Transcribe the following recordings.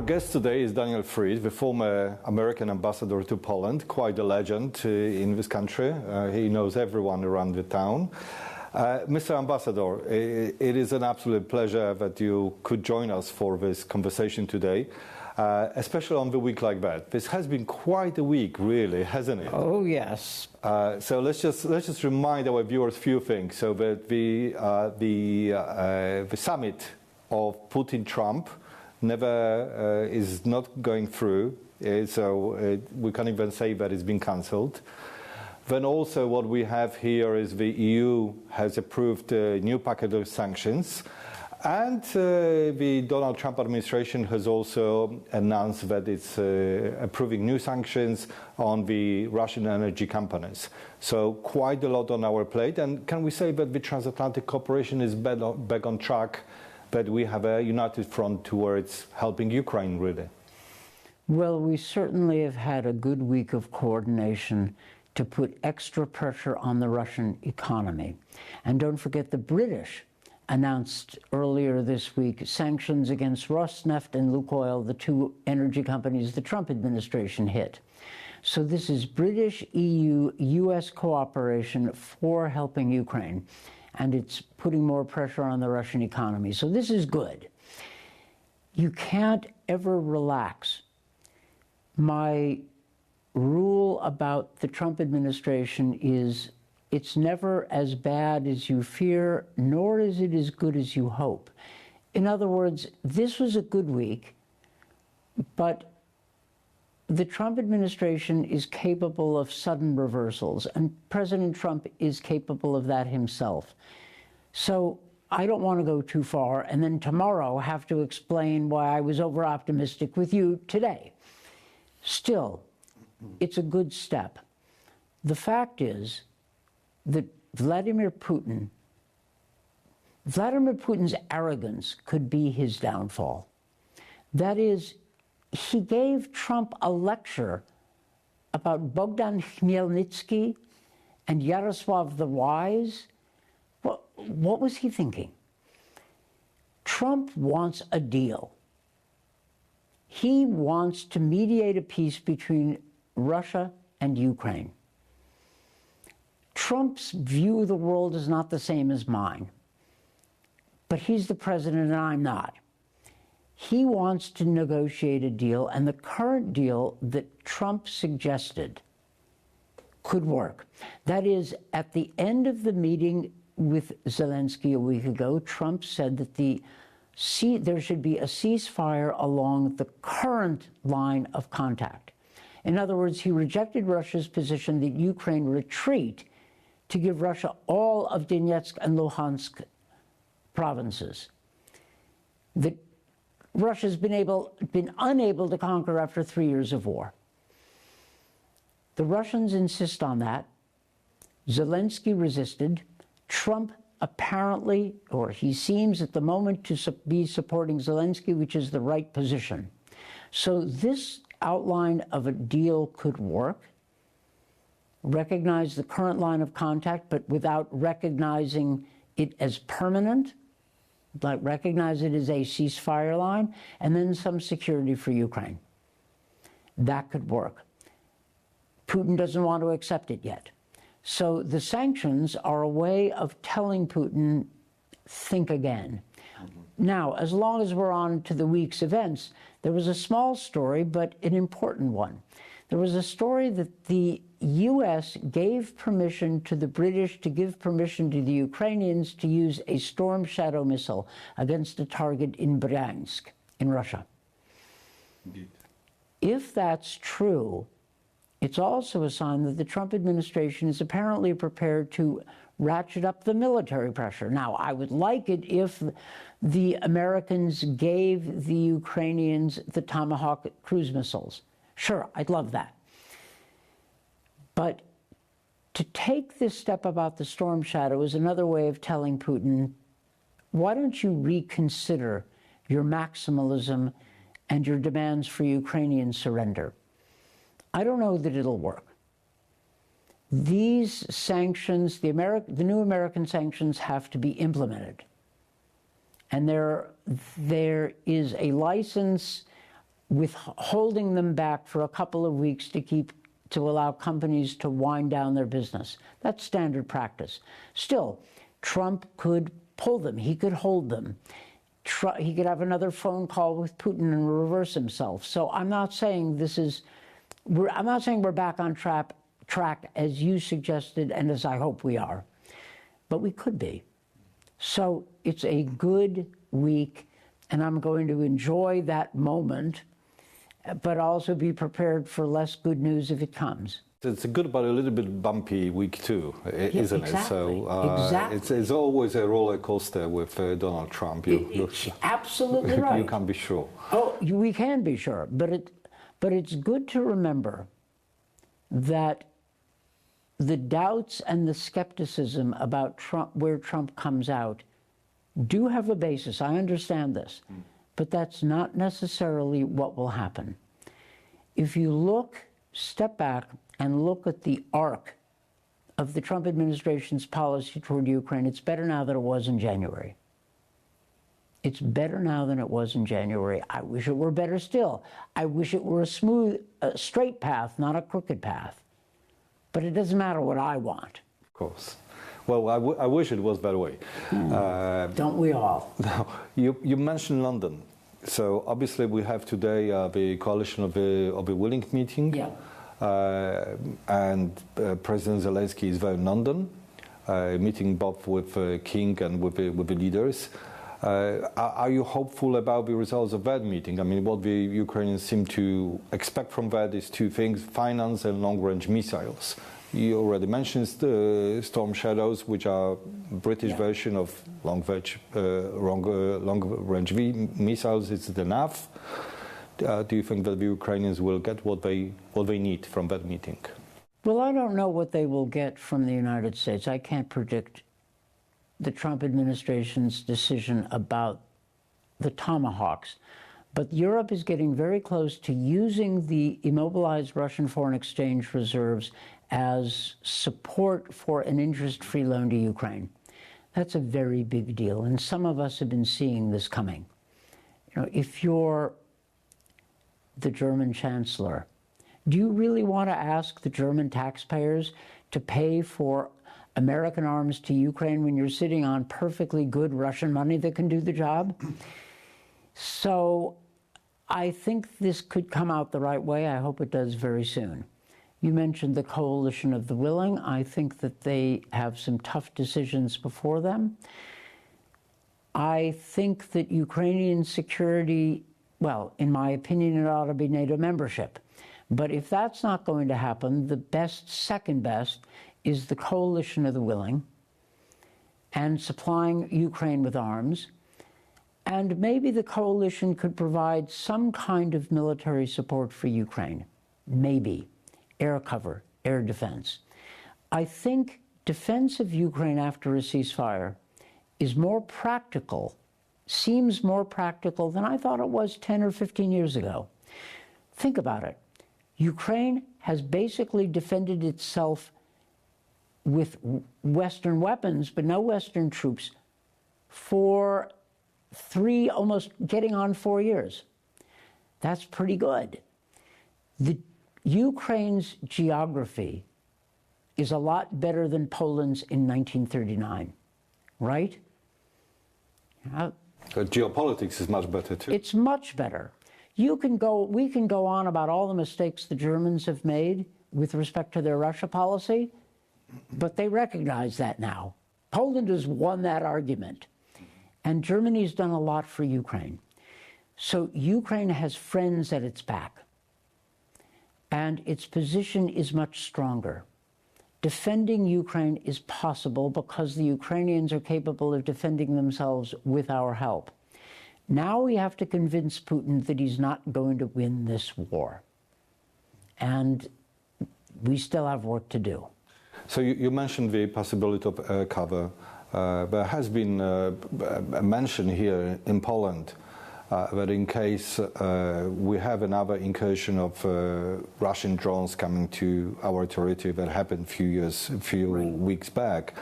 Our guest today is Daniel Fried, the former American ambassador to Poland, quite a legend in this country. He knows everyone around the town. Mr. Ambassador, it is an absolute pleasure that you could join us for this conversation today, especially on the week like that. This has been quite a week, really, hasn't it? Oh, yes. So let's just remind our viewers a few things. So that the summit of Putin-Trump is not going through, so we can't even say that it's been cancelled. Then also what we have here is the EU has approved a new package of sanctions, and the Donald Trump administration has also announced that it's approving new sanctions on the Russian energy companies. So quite a lot on our plate, and can we say that the transatlantic cooperation is back on track, that we have a united front towards helping Ukraine, really? Well, we certainly have had a good week of coordination to put extra pressure on the Russian economy. And don't forget, the British announced earlier this week sanctions against Rosneft and Lukoil, the two energy companies the Trump administration hit. So this is British, EU, US cooperation for helping Ukraine. And it's putting more pressure on the Russian economy. So this is good. You can't ever relax. My rule about the Trump administration is it's never as bad as you fear, nor is it as good as you hope. In other words, this was a good week, but the Trump administration is capable of sudden reversals, and President Trump is capable of that himself. So I don't want to go too far and then tomorrow have to explain why I was over-optimistic with you today. Still, it's a good step. The fact is that Vladimir Putin's arrogance could be his downfall. That is, he gave Trump a lecture about Bogdan Khmelnytsky and Yaroslav the Wise. What was he thinking? Trump wants a deal. He wants to mediate a peace between Russia and Ukraine. Trump's view of the world is not the same as mine, but he's the president and I'm not. He wants to negotiate a deal, and the current deal that Trump suggested could work. That is, at the end of the meeting with Zelensky a week ago, Trump said that there should be a ceasefire along the current line of contact. In other words, he rejected Russia's position that Ukraine retreat to give Russia all of Donetsk and Luhansk provinces that Russia's been unable to conquer after 3 years of war. The Russians insist on that. Zelensky resisted. Trump apparently, or he seems at the moment to be supporting Zelensky, which is the right position. So this outline of a deal could work. Recognize the current line of contact, but without recognizing it as permanent. Like recognize it as a ceasefire line, and then some security for Ukraine. That could work. Putin doesn't want to accept it yet. So the sanctions are a way of telling Putin, think again. Now, as long as we're on to the week's events, there was a small story, but an important one. There was a story that the U.S. gave permission to the British to give permission to the Ukrainians to use a Storm Shadow missile against a target in Bryansk, in Russia. Indeed. If that's true, it's also a sign that the Trump administration is apparently prepared to ratchet up the military pressure. Now, I would like it if the Americans gave the Ukrainians the Tomahawk cruise missiles. Sure, I'd love that. But to take this step about the Storm Shadow is another way of telling Putin, why don't you reconsider your maximalism and your demands for Ukrainian surrender? I don't know that it'll work. These sanctions, the new American sanctions, have to be implemented. And there is a license holding them back for a couple of weeks to allow companies to wind down their business. That's standard practice. Still, Trump could pull them. He could hold them. He could have another phone call with Putin and reverse himself. So I'm not saying I'm not saying we're back on track as you suggested and as I hope we are, but we could be. So it's a good week, and I'm going to enjoy that moment, but also be prepared for less good news if it comes. It's a good but a little bit bumpy week too, isn't exactly. it? So Exactly. it's always a roller coaster with Donald Trump. Absolutely right. You can't be sure. Oh, we can be sure, but it's good to remember that the doubts and the skepticism about Trump, where Trump comes out, do have a basis. I understand this, but that's not necessarily what will happen. If you step back and look at the arc of the Trump administration's policy toward Ukraine, it's better now than it was in January. It's better now than it was in January. I wish it were better still. I wish it were a straight path, not a crooked path. But it doesn't matter what I want. Of course. Well, I wish it was that way. Don't we all? Now, you mentioned London. So obviously we have today the coalition of the Willing meeting. Yeah. And President Zelensky is there in London, meeting both with King and with the leaders. Are you hopeful about the results of that meeting? I mean, what the Ukrainians seem to expect from that is two things: finance and long-range missiles. You already mentioned Storm Shadows, which are British version of long-range missiles. Is it enough? Do you think that the Ukrainians will get what they need from that meeting? Well, I don't know what they will get from the United States. I can't predict the Trump administration's decision about the Tomahawks. But Europe is getting very close to using the immobilized Russian foreign exchange reserves as support for an interest-free loan to Ukraine. That's a very big deal, and some of us have been seeing this coming. You know, if you're the German chancellor, do you really want to ask the German taxpayers to pay for American arms to Ukraine when you're sitting on perfectly good Russian money that can do the job? So I think this could come out the right way. I hope it does very soon. You mentioned the coalition of the willing. I think that they have some tough decisions before them. I think that Ukrainian security, well, in my opinion, it ought to be NATO membership. But if that's not going to happen, the second best is the coalition of the willing and supplying Ukraine with arms. And maybe the coalition could provide some kind of military support for Ukraine. Maybe. Air cover, air defense. I think defense of Ukraine after a ceasefire is more practical, seems more practical than I thought it was 10 or 15 years ago. Think about it. Ukraine has basically defended itself with Western weapons, but no Western troops, for almost getting on 4 years. That's pretty good. Ukraine's geography is a lot better than Poland's in 1939, right? Geopolitics is much better too. It's much better. We can go on about all the mistakes the Germans have made with respect to their Russia policy, but they recognize that now. Poland has won that argument, and Germany's done a lot for Ukraine. So Ukraine has friends at its back, and its position is much stronger. Defending Ukraine is possible because the Ukrainians are capable of defending themselves with our help. Now we have to convince Putin that he's not going to win this war. And we still have work to do. So you mentioned the possibility of air cover. There has been a mention here in Poland that in case we have another incursion of Russian drones coming to our territory that happened a few weeks back,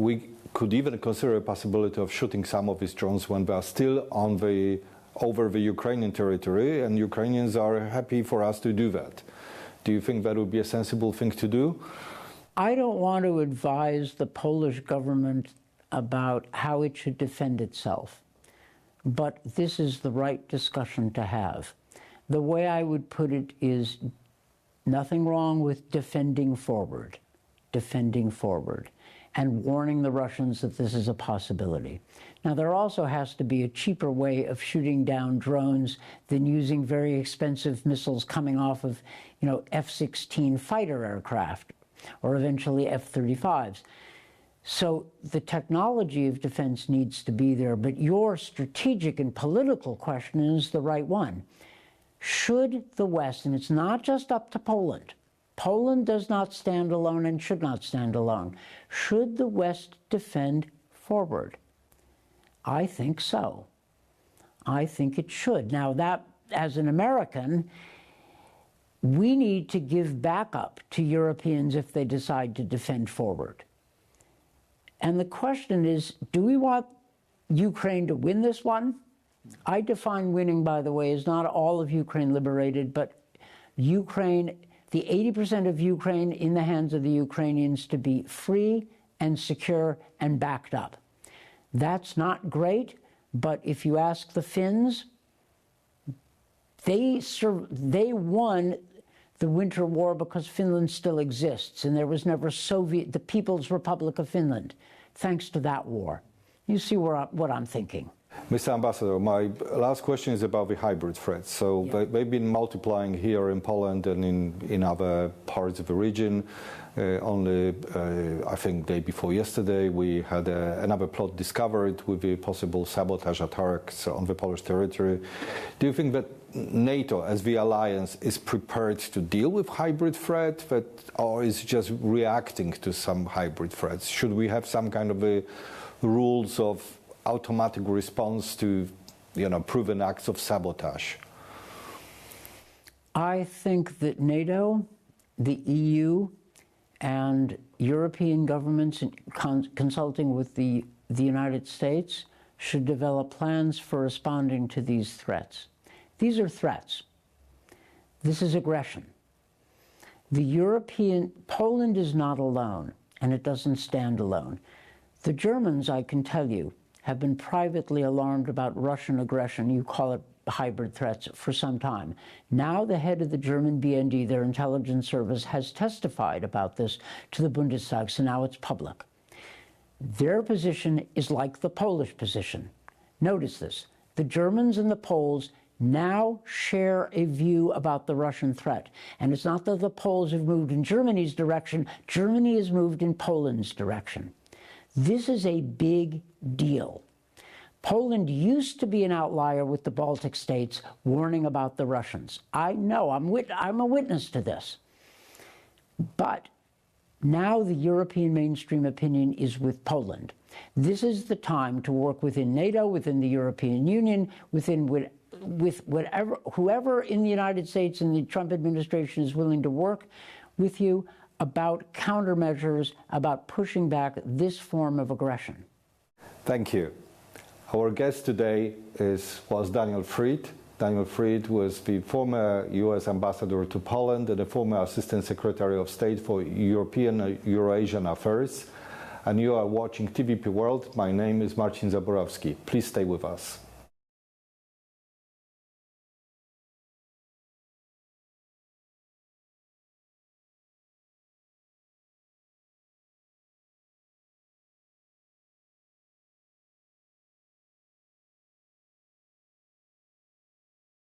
we could even consider a possibility of shooting some of these drones when they are still on the over the Ukrainian territory, and Ukrainians are happy for us to do that. Do you think that would be a sensible thing to do? I don't want to advise the Polish government about how it should defend itself, but this is the right discussion to have. The way I would put it is nothing wrong with defending forward, and warning the Russians that this is a possibility. Now, there also has to be a cheaper way of shooting down drones than using very expensive missiles coming off of, F-16 fighter aircraft, or eventually F-35s. So the technology of defense needs to be there, but your strategic and political question is the right one. Should the West, and it's not just up to Poland, Poland does not stand alone and should not stand alone. Should the West defend forward? I think so. I think it should. Now, that, as an American, we need to give backup to Europeans if they decide to defend forward. And the question is, do we want Ukraine to win this one? I define winning, by the way, as not all of Ukraine liberated, but Ukraine, the 80% of Ukraine in the hands of the Ukrainians to be free and secure and backed up. That's not great, but if you ask the Finns, they won the Winter War because Finland still exists, and there was never the People's Republic of Finland, thanks to that war. You see what I'm thinking. Mr. Ambassador, my last question is about the hybrid threats. So they've been multiplying here in Poland and in other parts of the region. Only, I think, day before yesterday, we had another plot discovered with the possible sabotage attacks on the Polish territory. Do you think that NATO, as the alliance, is prepared to deal with hybrid threat, or is just reacting to some hybrid threats? Should we have some kind of rules of automatic response to, proven acts of sabotage? I think that NATO, the EU, and European governments consulting with the United States should develop plans for responding to these threats. These are threats. This is aggression. Poland is not alone, and it doesn't stand alone. The Germans, I can tell you, have been privately alarmed about Russian aggression, you call it hybrid threats, for some time. Now the head of the German BND, their intelligence service, has testified about this to the Bundestag, so now it's public. Their position is like the Polish position. Notice this. The Germans and the Poles now share a view about the Russian threat. And it's not that the Poles have moved in Germany's direction. Germany has moved in Poland's direction. This is a big deal. Poland used to be an outlier with the Baltic states warning about the Russians. I know, I'm a witness to this. But now the European mainstream opinion is with Poland. This is the time to work within NATO, within the European Union, with whoever in the United States and the Trump administration is willing to work with you about countermeasures, about pushing back this form of aggression. Thank you. Our guest today was Daniel Fried. Daniel Fried was the former U.S. ambassador to Poland and the former Assistant Secretary of State for European and Eurasian Affairs. And you are watching TVP World. My name is Marcin Zaborowski. Please stay with us.